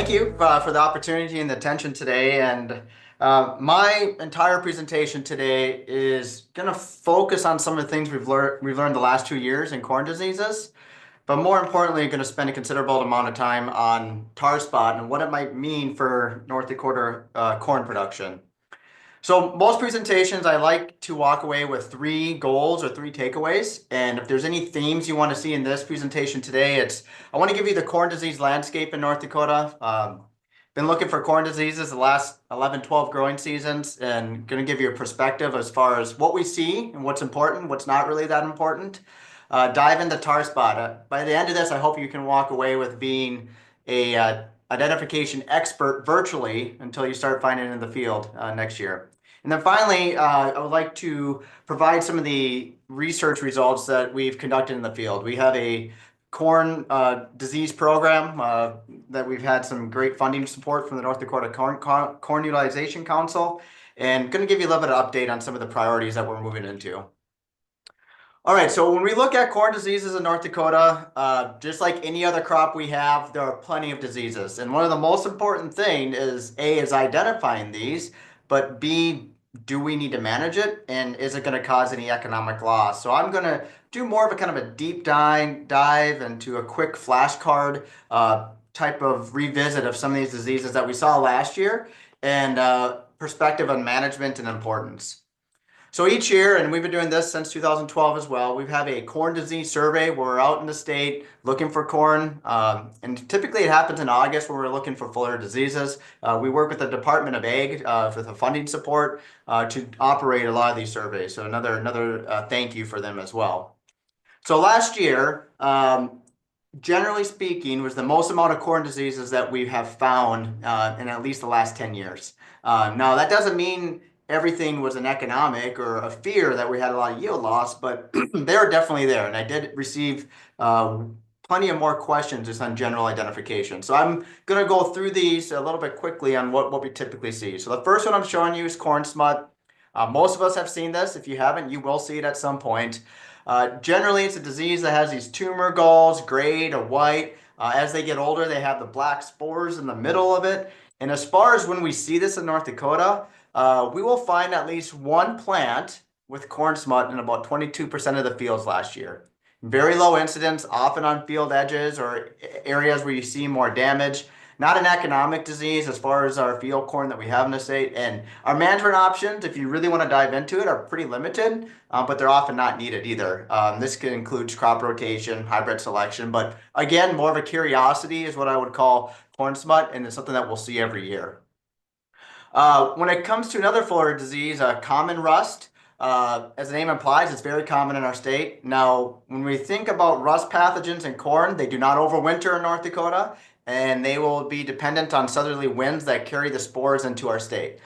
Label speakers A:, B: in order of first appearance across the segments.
A: Thank you for the opportunity and the attention today. And my entire presentation today is going to focus on some of the things we've learned the last 2 years in corn diseases, but more importantly, going to spend a considerable amount of time on tar spot and what it might mean for North Dakota corn production. So most presentations, I like to walk away with 3 goals or 3 takeaways. And if there's any themes you want to see in this presentation today, I want to give you the corn disease landscape in North Dakota. Been looking for corn diseases the last 11, 12 growing seasons, and going to give you a perspective as far as what we see and what's important, what's not really that important. Dive into tar spot. By the end of this, I hope you can walk away with being a identification expert virtually until you start finding it in the field next year. And then finally, I would like to provide some of the research results that we've conducted in the field. We have a corn disease program that we've had some great funding support from the North Dakota Corn Utilization Council, and going to give you a little bit of update on some of the priorities that we're moving into. All right, so when we look at corn diseases in North Dakota, just like any other crop we have, there are plenty of diseases. And one of the most important things is A, is identifying these, but B, do we need to manage it? And is it going to cause any economic loss? So I'm going to do more of a kind of a deep dive into a quick flashcard type of revisit of some of these diseases that we saw last year and perspective on management and importance. So each year, and we've been doing this since 2012 as well, we have a corn disease survey where we're out in the state looking for corn. And typically it happens in August where we're looking for foliar diseases. We work with the Department of Ag for the funding support to operate a lot of these surveys. So another thank you for them as well. So last year, generally speaking, was the most amount of corn diseases that we have found in at least the last 10 years. Now, that doesn't mean everything was an economic or a fear that we had a lot of yield loss, but they're definitely there. And I did receive plenty of more questions just on general identification. So I'm going to go through these a little bit quickly on what we typically see. So the first one I'm showing you is corn smut. Most of us have seen this. If you haven't, you will see it at some point. Generally, it's a disease that has these tumor galls, gray to white. As they get older, they have the black spores in the middle of it. And as far as when we see this in North Dakota, we will find at least one plant with corn smut in about 22% of the fields last year. Very low incidence, often on field edges or areas where you see more damage. Not an economic disease as far as our field corn that we have in the state. And our management options, if you really want to dive into it, are pretty limited, but they're often not needed either. This could include crop rotation, hybrid selection, but again, more of a curiosity is what I would call corn smut, and it's something that we'll see every year. When it comes to another foliar disease, common rust, as the name implies, it's very common in our state. Now, when we think about rust pathogens in corn, they do not overwinter in North Dakota, and they will be dependent on southerly winds that carry the spores into our state.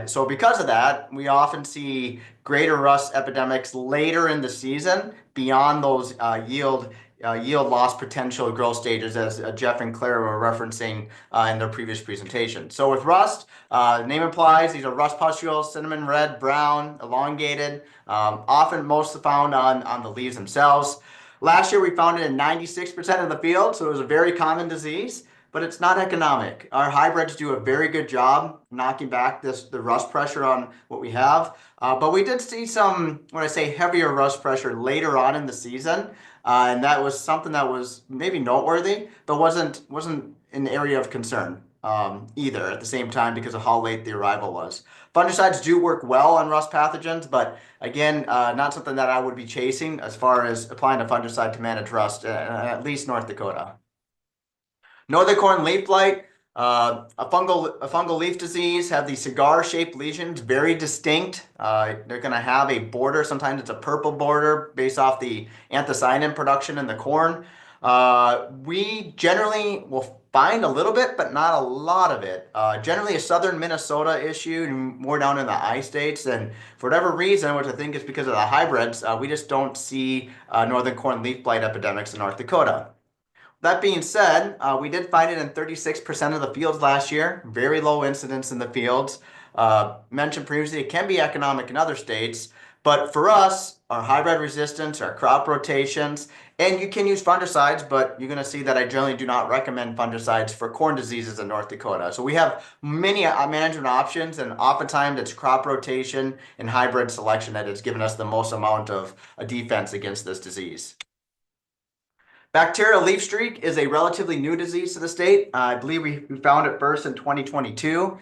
A: So because of that, we often see greater rust epidemics later in the season beyond those yield loss potential growth stages, as Jeff and Claire were referencing in their previous presentation. So with rust, the name implies these are rust pustules, cinnamon red, brown, elongated, often most found on the leaves themselves. Last year, we found it in 96% of the field, so it was a very common disease, but it's not economic. Our hybrids do a very good job knocking back the rust pressure on what we have, but we did see some, when I say heavier rust pressure later on in the season, and that was something that was maybe noteworthy, but wasn't an area of concern either at the same time because of how late the arrival was. Fungicides do work well on rust pathogens, but again, not something that I would be chasing as far as applying a fungicide to manage rust, at least North Dakota. Northern corn leaf blight, a fungal leaf disease, have these cigar-shaped lesions, very distinct. They're going to have a border. Sometimes it's a purple border based off the anthocyanin production in the corn. We generally will find a little bit, but not a lot of it. Generally a southern Minnesota issue, more down in the I-states. And for whatever reason, which I think is because of the hybrids, we just don't see northern corn leaf blight epidemics in North Dakota. That being said, we did find it in 36% of the fields last year. Very low incidence in the fields. Mentioned previously, it can be economic in other states, But for us, our hybrid resistance, our crop rotations, and you can use fungicides, but you're going to see that I generally do not recommend fungicides for corn diseases in North Dakota. So we have many management options, and oftentimes it's crop rotation and hybrid selection that has given us the most amount of defense against this disease. Bacterial leaf streak is a relatively new disease to the state. I believe we found it first in 2022.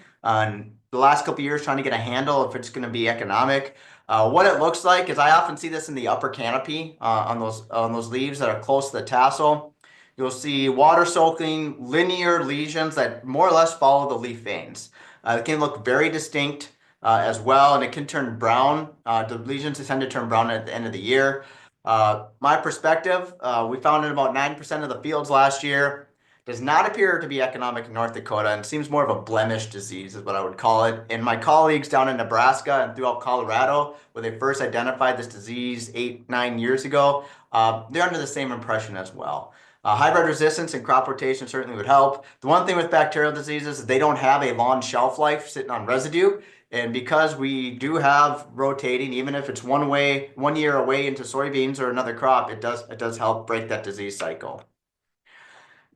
A: The last couple of years trying to get a handle if it's going to be economic. What it looks like is I often see this in the upper canopy on those leaves that are close to the tassel. You'll see water soaking linear lesions that more or less follow the leaf veins. It can look very distinct as well, and it can turn brown. The lesions tend to turn brown at the end of the year. My perspective, we found in about 9% of the fields last year. Does not appear to be economic in North Dakota and seems more of a blemish disease is what I would call it. And my colleagues down in Nebraska and throughout Colorado, where they first identified this disease 8-9 years ago, they're under the same impression as well. Hybrid resistance and crop rotation certainly would help. The one thing with bacterial diseases is they don't have a long shelf life sitting on residue. And because we do have rotating, even if it's one year away into soybeans or another crop, it does help break that disease cycle.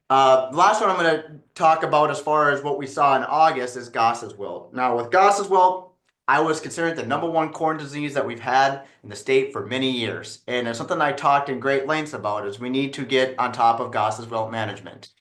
A: The last one I'm going to talk about as far as what we saw in August is Goss's wilt. Now with Goss's wilt, I was considered the #1 corn disease that we've had in the state for many years. And it's something I talked in great lengths about is we need to get on top of Goss's wilt management.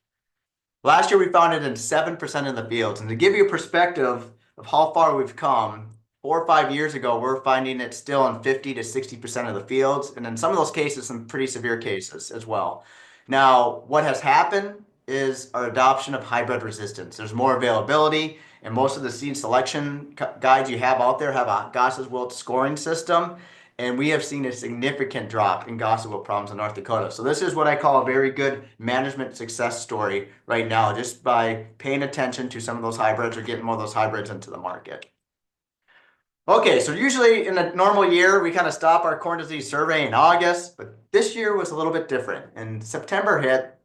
A: Last year we found it in 7% of the fields. And to give you a perspective of how far we've come, 4 or 5 years ago, we're finding it still in 50 to 60% of the fields. And in some of those cases, some pretty severe cases as well. Now, what has happened is our adoption of hybrid resistance. There's more availability, and most of the seed selection guides you have out there have a Goss's wilt scoring system, and we have seen a significant drop in Goss's wilt problems in North Dakota. So this is what I call a very good management success story right now, just by paying attention to some of those hybrids or getting more of those hybrids into the market. Okay, so usually in a normal year, we kind of stop our corn disease survey in August, but this year was a little bit different. And September hit,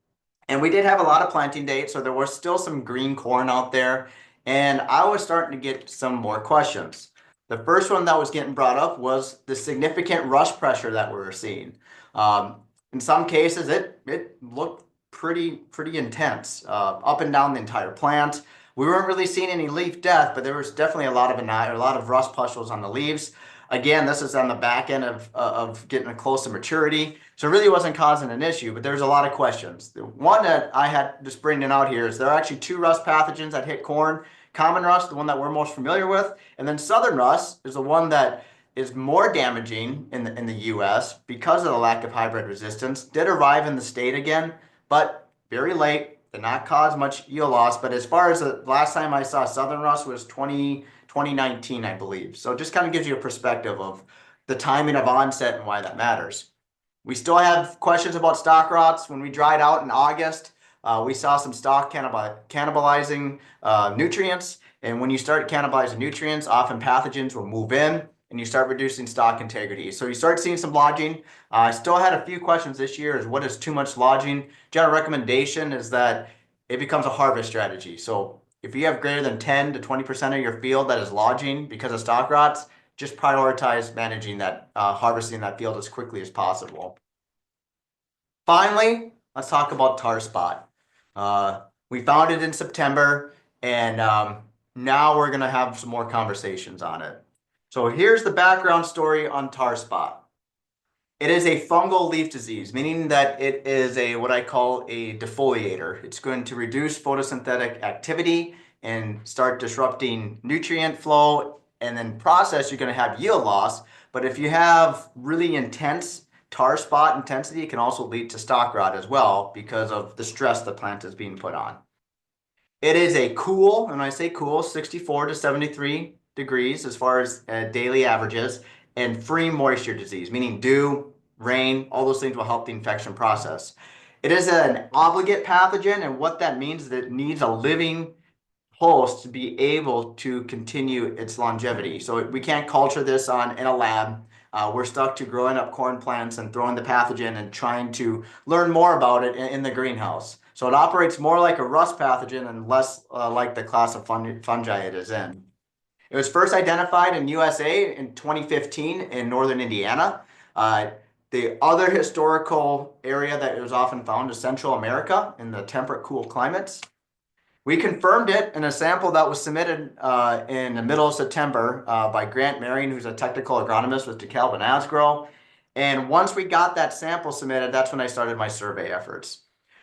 A: and we did have a lot of planting dates, so there was still some green corn out there, and I was starting to get some more questions. The first one that was getting brought up was the significant rust pressure that we were seeing. In some cases, it looked pretty intense up and down the entire plant. We weren't really seeing any leaf death, but there was definitely a lot of rust pustules on the leaves. Again, this is on the back end of getting close to maturity, so it really wasn't causing an issue, but there's a lot of questions. The one that I had just bringing out here is there are actually 2 rust pathogens that hit corn. Common rust, the one that we're most familiar with, and then southern rust is the one that is more damaging in the U.S. because of the lack of hybrid resistance. Did arrive in the state again, but very late. Did not cause much yield loss, but as far as the last time I saw southern rust was 2019, I believe. So it just kind of gives you a perspective of the timing of onset and why that matters. We still have questions about stalk rots. When we dried out in August, we saw some stalk cannibalizing nutrients. And when you start cannibalizing nutrients, often pathogens will move in and you start reducing stalk integrity. So you start seeing some lodging. I still had a few questions this year is what is too much lodging? General recommendation is that it becomes a harvest strategy. So if you have greater than 10 to 20% of your field that is lodging because of stalk rots, just prioritize managing that, harvesting that field as quickly as possible. Finally, let's talk about tar spot. We found it in September, and now we're going to have some more conversations on it. So here's the background story on tar spot. It is a fungal leaf disease, meaning that it is what I call a defoliator. It's going to reduce photosynthetic activity and start disrupting nutrient flow, and then process, you're going to have yield loss. But if you have really intense tar spot intensity, it can also lead to stalk rot as well because of the stress the plant is being put on. It is a cool, and when I say cool, 64 to 73 degrees as far as daily averages, and free moisture disease, meaning dew, rain, all those things will help the infection process. It is an obligate pathogen, and what that means is that it needs a living host to be able to continue its longevity. So we can't culture this in a lab. We're stuck to growing up corn plants and throwing the pathogen and trying to learn more about it in the greenhouse. So it operates more like a rust pathogen and less like the class of fungi it is in. It was first identified in USA in 2015 in northern Indiana. The other historical area that it was often found is Central America in the temperate, cool climates. We confirmed it in a sample that was submitted in the middle of September by Grant Marion, who's a technical agronomist with DeKalb and Asgrow. And once we got that sample submitted, that's when I started my survey efforts.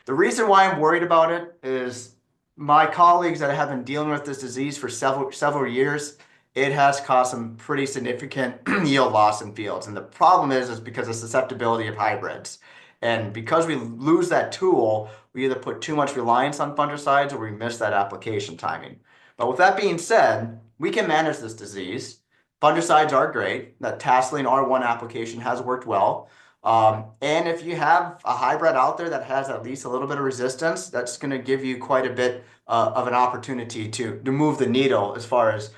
A: The reason why I'm worried about it is my colleagues that have been dealing with this disease for several years, it has caused some pretty significant yield loss in fields. And the problem is because of susceptibility of hybrids. And because we lose that tool, we either put too much reliance on fungicides or we miss that application timing. But with that being said, we can manage this disease. Fungicides are great. That Tasseline R1 application has worked well. And if you have a hybrid out there that has at least a little bit of resistance, that's going to give you quite a bit of an opportunity to move the needle as far as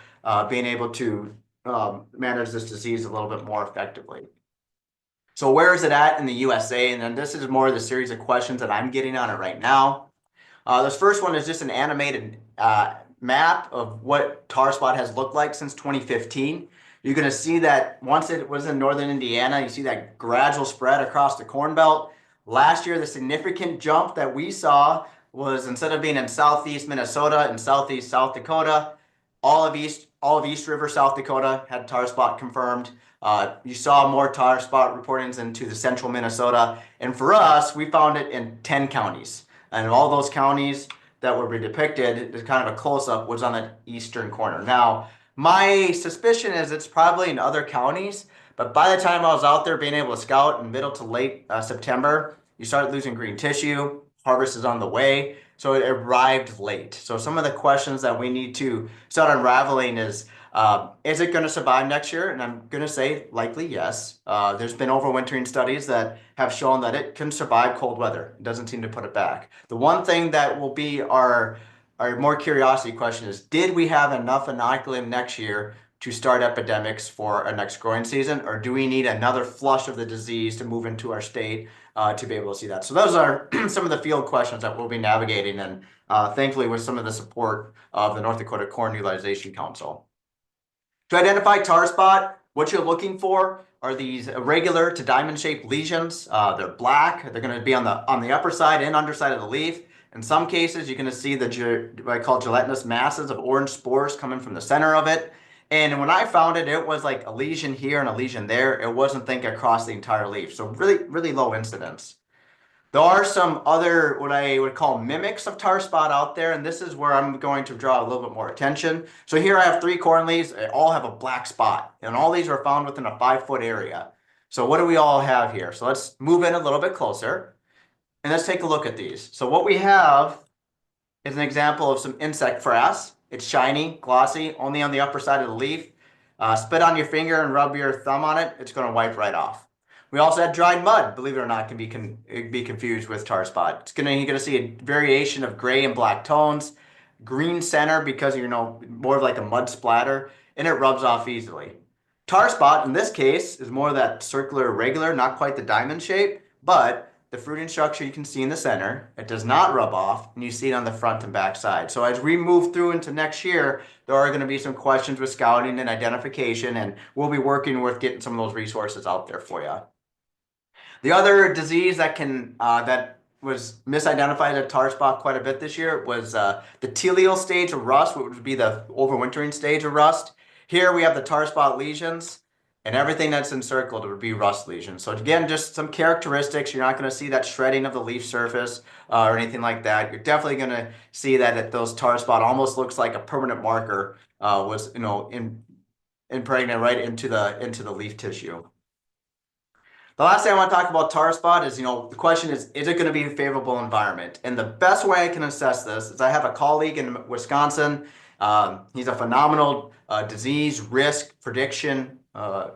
A: being able to manage this disease a little bit more effectively. So where is it at in the USA? And then this is more of the series of questions that I'm getting on it right now. This first one is just an animated map of what tar spot has looked like since 2015. You're going to see that once it was in northern Indiana, you see that gradual spread across the Corn Belt. Last year, the significant jump that we saw was instead of being in southeast Minnesota and southeast South Dakota, all of East River, South Dakota had tar spot confirmed. You saw more tar spot reportings into the central Minnesota. And for us, we found it in 10 counties. And all those counties that were depicted, kind of a close-up, was on the eastern corner. Now, my suspicion is it's probably in other counties, but by the time I was out there being able to scout in middle to late September, you started losing green tissue, harvest is on the way, so it arrived late. So some of the questions that we need to start unraveling is it going to survive next year? And I'm going to say likely yes. There's been overwintering studies that have shown that it can survive cold weather. It doesn't seem to put it back. The one thing that will be our more curiosity question is, did we have enough inoculum next year to start epidemics for our next growing season, or do we need another flush of the disease to move into our state to be able to see that? So those are some of the field questions that we'll be navigating, and thankfully with some of the support of the North Dakota Corn Utilization Council. To identify tar spot, what you're looking for are these irregular to diamond-shaped lesions. They're black. They're going to be on the upper side and underside of the leaf. In some cases, you're going to see what I call gelatinous masses of orange spores coming from the center of it. And when I found it, it was like a lesion here and a lesion there. It wasn't across the entire leaf. So really, really low incidence. There are some other, what I would call mimics of tar spot out there, and this is where I'm going to draw a little bit more attention. So here I have 3 corn leaves. They all have a black spot, and all these are found within a 5-foot area. So what do we all have here? So let's move in a little bit closer, and let's take a look at these. So what we have is an example of some insect frass. It's shiny, glossy, only on the upper side of the leaf. Spit on your finger and rub your thumb on it. It's going to wipe right off. We also had dried mud, believe it or not, can be confused with tar spot. You're going to see a variation of gray and black tones, green center because more of like a mud splatter, and it rubs off easily. Tar spot in this case is more of that circular irregular, not quite the diamond shape, but the fruiting structure you can see in the center. It does not rub off, and you see it on the front and back side. So as we move through into next year, there are going to be some questions with scouting and identification, and we'll be working with getting some of those resources out there for you. The other disease that was misidentified at tar spot quite a bit this year was the teleal stage of rust, which would be the overwintering stage of rust. Here we have the tar spot lesions, and everything that's encircled would be rust lesions. So again, just some characteristics. You're not going to see that shredding of the leaf surface or anything like that. You're definitely going to see that those tar spot almost looks like a permanent marker was impregnated right into the leaf tissue. The last thing I want to talk about tar spot is, the question is it going to be a favorable environment? And the best way I can assess this is I have a colleague in Wisconsin. He's a phenomenal disease risk prediction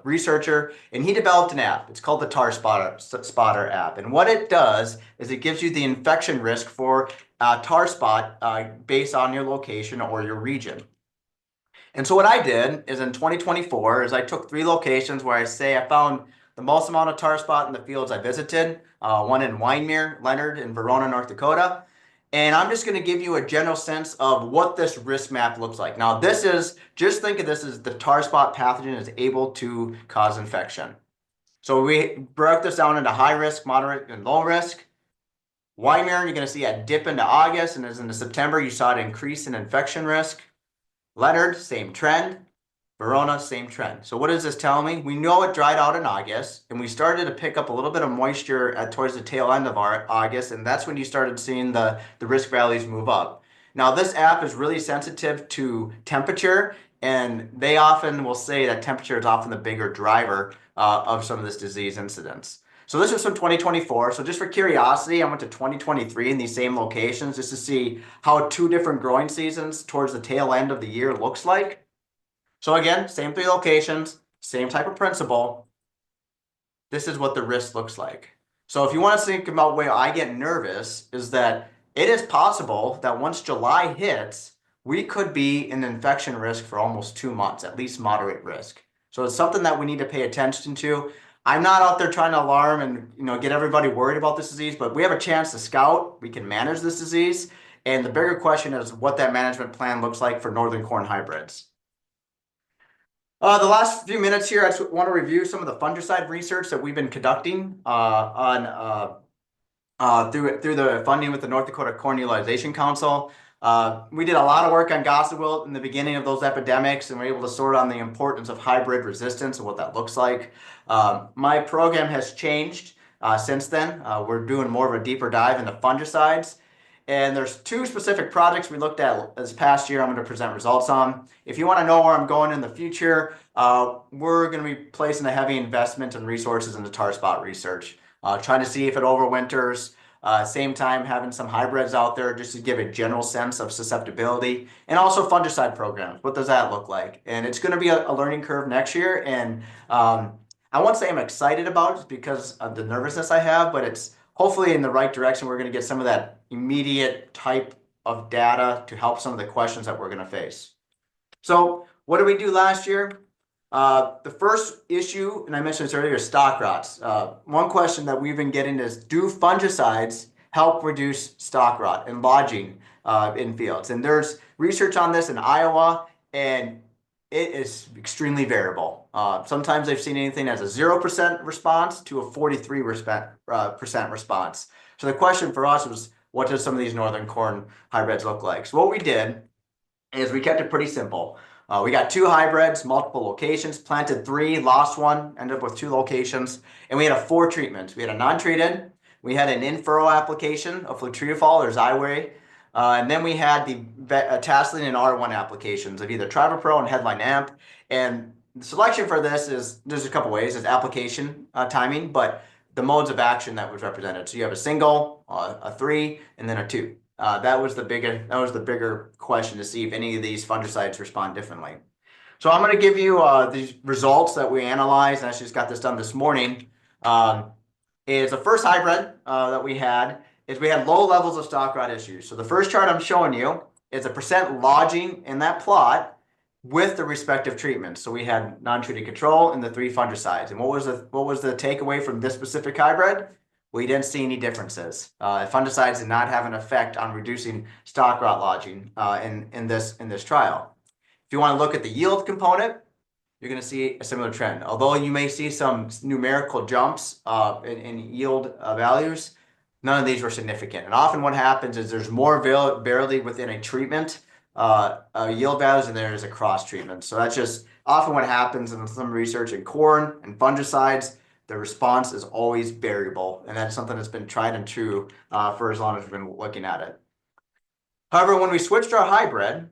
A: researcher, and he developed an app. It's called the Tar Spotter app. And what it does is it gives you the infection risk for tar spot based on your location or your region. And so what I did is in 2024 is I took 3 locations where I found the most amount of tar spot in the fields I visited, one in Wyndmere, Leonard, and Verona, North Dakota. And I'm just going to give you a general sense of what this risk map looks like. Now, just think of this as the tar spot pathogen is able to cause infection. So we broke this down into high risk, moderate, and low risk. Weimar, you're going to see a dip into August, and as into September, you saw an increase in infection risk. Leonard, same trend. Verona, same trend. So what does this tell me? We know it dried out in August, and we started to pick up a little bit of moisture towards the tail end of our August, and that's when you started seeing the risk values move up. Now, this app is really sensitive to temperature, and they often will say that temperature is often the bigger driver of some of this disease incidence. So this is from 2024. So just for curiosity, I went to 2023 in these same locations just to see how two different growing seasons towards the tail end of the year looks like. So again, same 3 locations, same type of principle. This is what the risk looks like. So if you want to think about where I get nervous is that it is possible that once July hits, we could be in infection risk for almost 2 months, at least moderate risk. So it's something that we need to pay attention to. I'm not out there trying to alarm and get everybody worried about this disease, but we have a chance to scout. We can manage this disease. And the bigger question is what that management plan looks like for northern corn hybrids. The last few minutes here, I just want to review some of the fungicide research that we've been conducting through the funding with the North Dakota Corn Utilization Council. We did a lot of work on gossip wilt in the beginning of those epidemics, and we're able to sort on the importance of hybrid resistance and what that looks like. My program has changed since then. We're doing more of a deeper dive into fungicides. And there's 2 specific projects we looked at this past year I'm going to present results on. If you want to know where I'm going in the future, we're going to be placing a heavy investment and resources into tar spot research. Trying to see if it overwinters. Same time having some hybrids out there just to give a general sense of susceptibility. And also fungicide programs. What does that look like? And it's going to be a learning curve next year. And I won't say I'm excited about it because of the nervousness I have, but it's hopefully in the right direction. We're going to get some of that immediate type of data to help some of the questions that we're going to face. So what did we do last year? The first issue, and I mentioned this earlier, is stalk rots. One question that we've been getting is, do fungicides help reduce stalk rot and lodging in fields? And there's research on this in Iowa, and it is extremely variable. Sometimes they've seen anything as a 0% response to a 43% response. So the question for us was, what does some of these northern corn hybrids look like? So what we did is we kept it pretty simple. We got 2 hybrids, multiple locations, planted 3, lost 1, ended up with 2 locations, and we had 4 treatments. We had a non-treated, we had an in-furrow application of flutriafol or Xyway, and then we had the Tasseline and R1 applications of either Trivapro and Headline Amp. And the selection for this is, there's a couple ways, is application timing, but the modes of action that was represented. So you have a single, a 3, and then a 2. That was the bigger question to see if any of these fungicides respond differently. So I'm going to give you these results that we analyzed, and I just got this done this morning. Is the first hybrid that we had low levels of stalk rot issues. So the first chart I'm showing you is a percent lodging in that plot with the respective treatments. So we had non-treated control and the 3 fungicides. And what was the takeaway from this specific hybrid? We didn't see any differences. Fungicides did not have an effect on reducing stalk rot lodging in this trial. If you want to look at the yield component, you're going to see a similar trend. Although you may see some numerical jumps in yield values, none of these were significant. And often what happens is there's more variability within a treatment yield values than there is across treatment. So that's just often what happens in some research in corn and fungicides. The response is always variable, and that's something that's been tried and true for as long as we've been looking at it. However, when we switched our hybrid,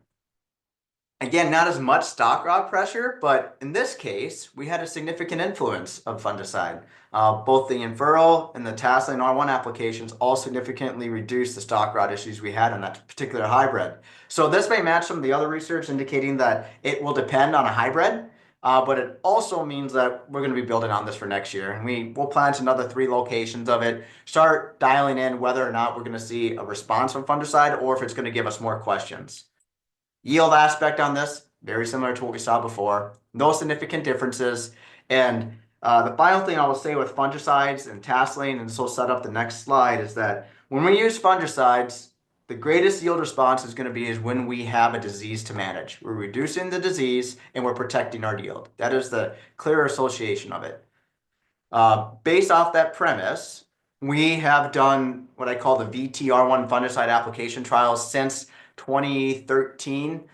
A: again, not as much stalk rot pressure, but in this case, we had a significant influence of fungicide. Both the in-furrow and the Tasseline R1 applications all significantly reduced the stalk rot issues we had in that particular hybrid. So this may match some of the other research indicating that it will depend on a hybrid. But it also means that we're going to be building on this for next year. And we'll plant another 3 locations of it, start dialing in whether or not we're going to see a response from fungicide or if it's going to give us more questions. Yield aspect on this, very similar to what we saw before. No significant differences. And the final thing I will say with fungicides and Tasseline, and so set up the next slide, is that when we use fungicides, the greatest yield response is going to be is when we have a disease to manage. We're reducing the disease and we're protecting our yield. That is the clear association of it. Based off that premise, we have done what I call the VTR1 fungicide application trials since 2013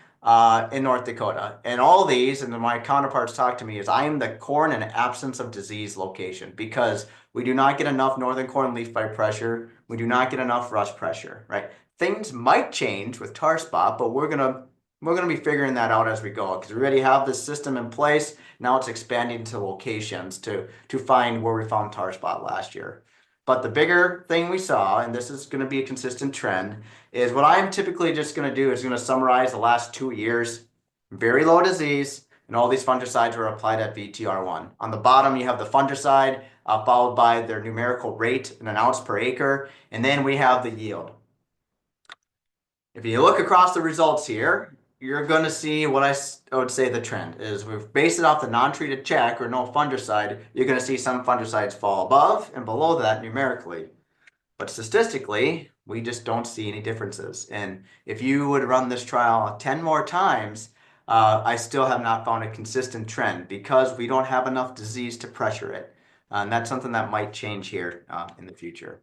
A: in North Dakota. And all these, and my counterparts talk to me, is I am the corn in absence of disease location because we do not get enough northern corn leaf bite pressure. We do not get enough rust pressure, right? Things might change with tar spot, but we're gonna be figuring that out as we go because we already have this system in place. Now it's expanding to locations to find where we found tar spot last year. But the bigger thing we saw, and this is going to be a consistent trend, is what I'm typically just going to do is going to summarize the last 2 years. Very low disease, and all these fungicides were applied at VTR1. On the bottom, you have the fungicide, followed by their numerical rate in an ounce per acre, and then we have the yield. If you look across the results here, you're going to see what I would say the trend is. We've based it off the non-treated check or no fungicide. You're going to see some fungicides fall above and below that numerically. But statistically, we just don't see any differences. And if you would run this trial 10 more times, I still have not found a consistent trend because we don't have enough disease to pressure it. And that's something that might change here in the future.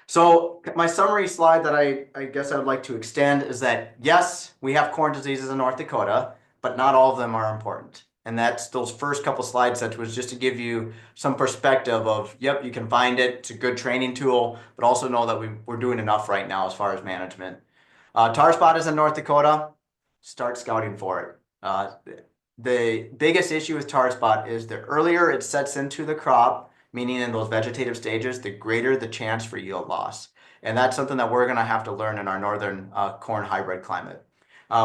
A: So my summary slide that I guess I would like to extend is that, yes, we have corn diseases in North Dakota, but not all of them are important. And that's those first couple slides that was just to give you some perspective of, yep, you can find it. It's a good training tool, but also know that we're doing enough right now as far as management. Tar spot is in North Dakota. Start scouting for it. The biggest issue with tar spot is the earlier it sets into the crop, meaning in those vegetative stages, the greater the chance for yield loss. And that's something that we're going to have to learn in our northern corn hybrid climate.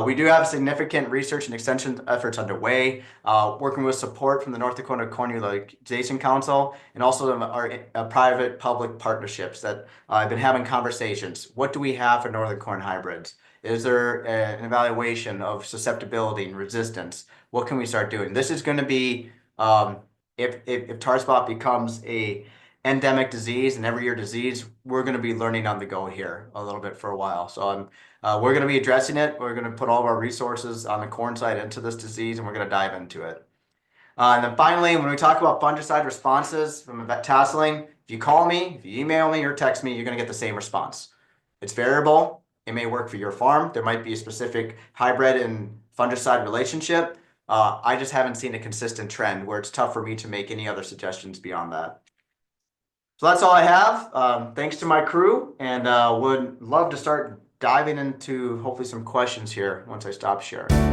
A: We do have significant research and extension efforts underway, working with support from the North Dakota Corn Utilization Council and also our private-public partnerships that I've been having conversations. What do we have for northern corn hybrids? Is there an evaluation of susceptibility and resistance? What can we start doing? This is going to be if tar spot becomes a endemic disease and every year disease, we're going to be learning on the go here a little bit for a while. So we're going to be addressing it. We're going to put all of our resources on the corn side into this disease, and we're going to dive into it. And then finally, when we talk about fungicide responses from tasseling, if you call me, if you email me or text me, you're going to get the same response. It's variable. It may work for your farm. There might be a specific hybrid and fungicide relationship. I just haven't seen a consistent trend where it's tough for me to make any other suggestions beyond that. So that's all I have. Thanks to my crew, and would love to start diving into hopefully some questions here once I stop sharing.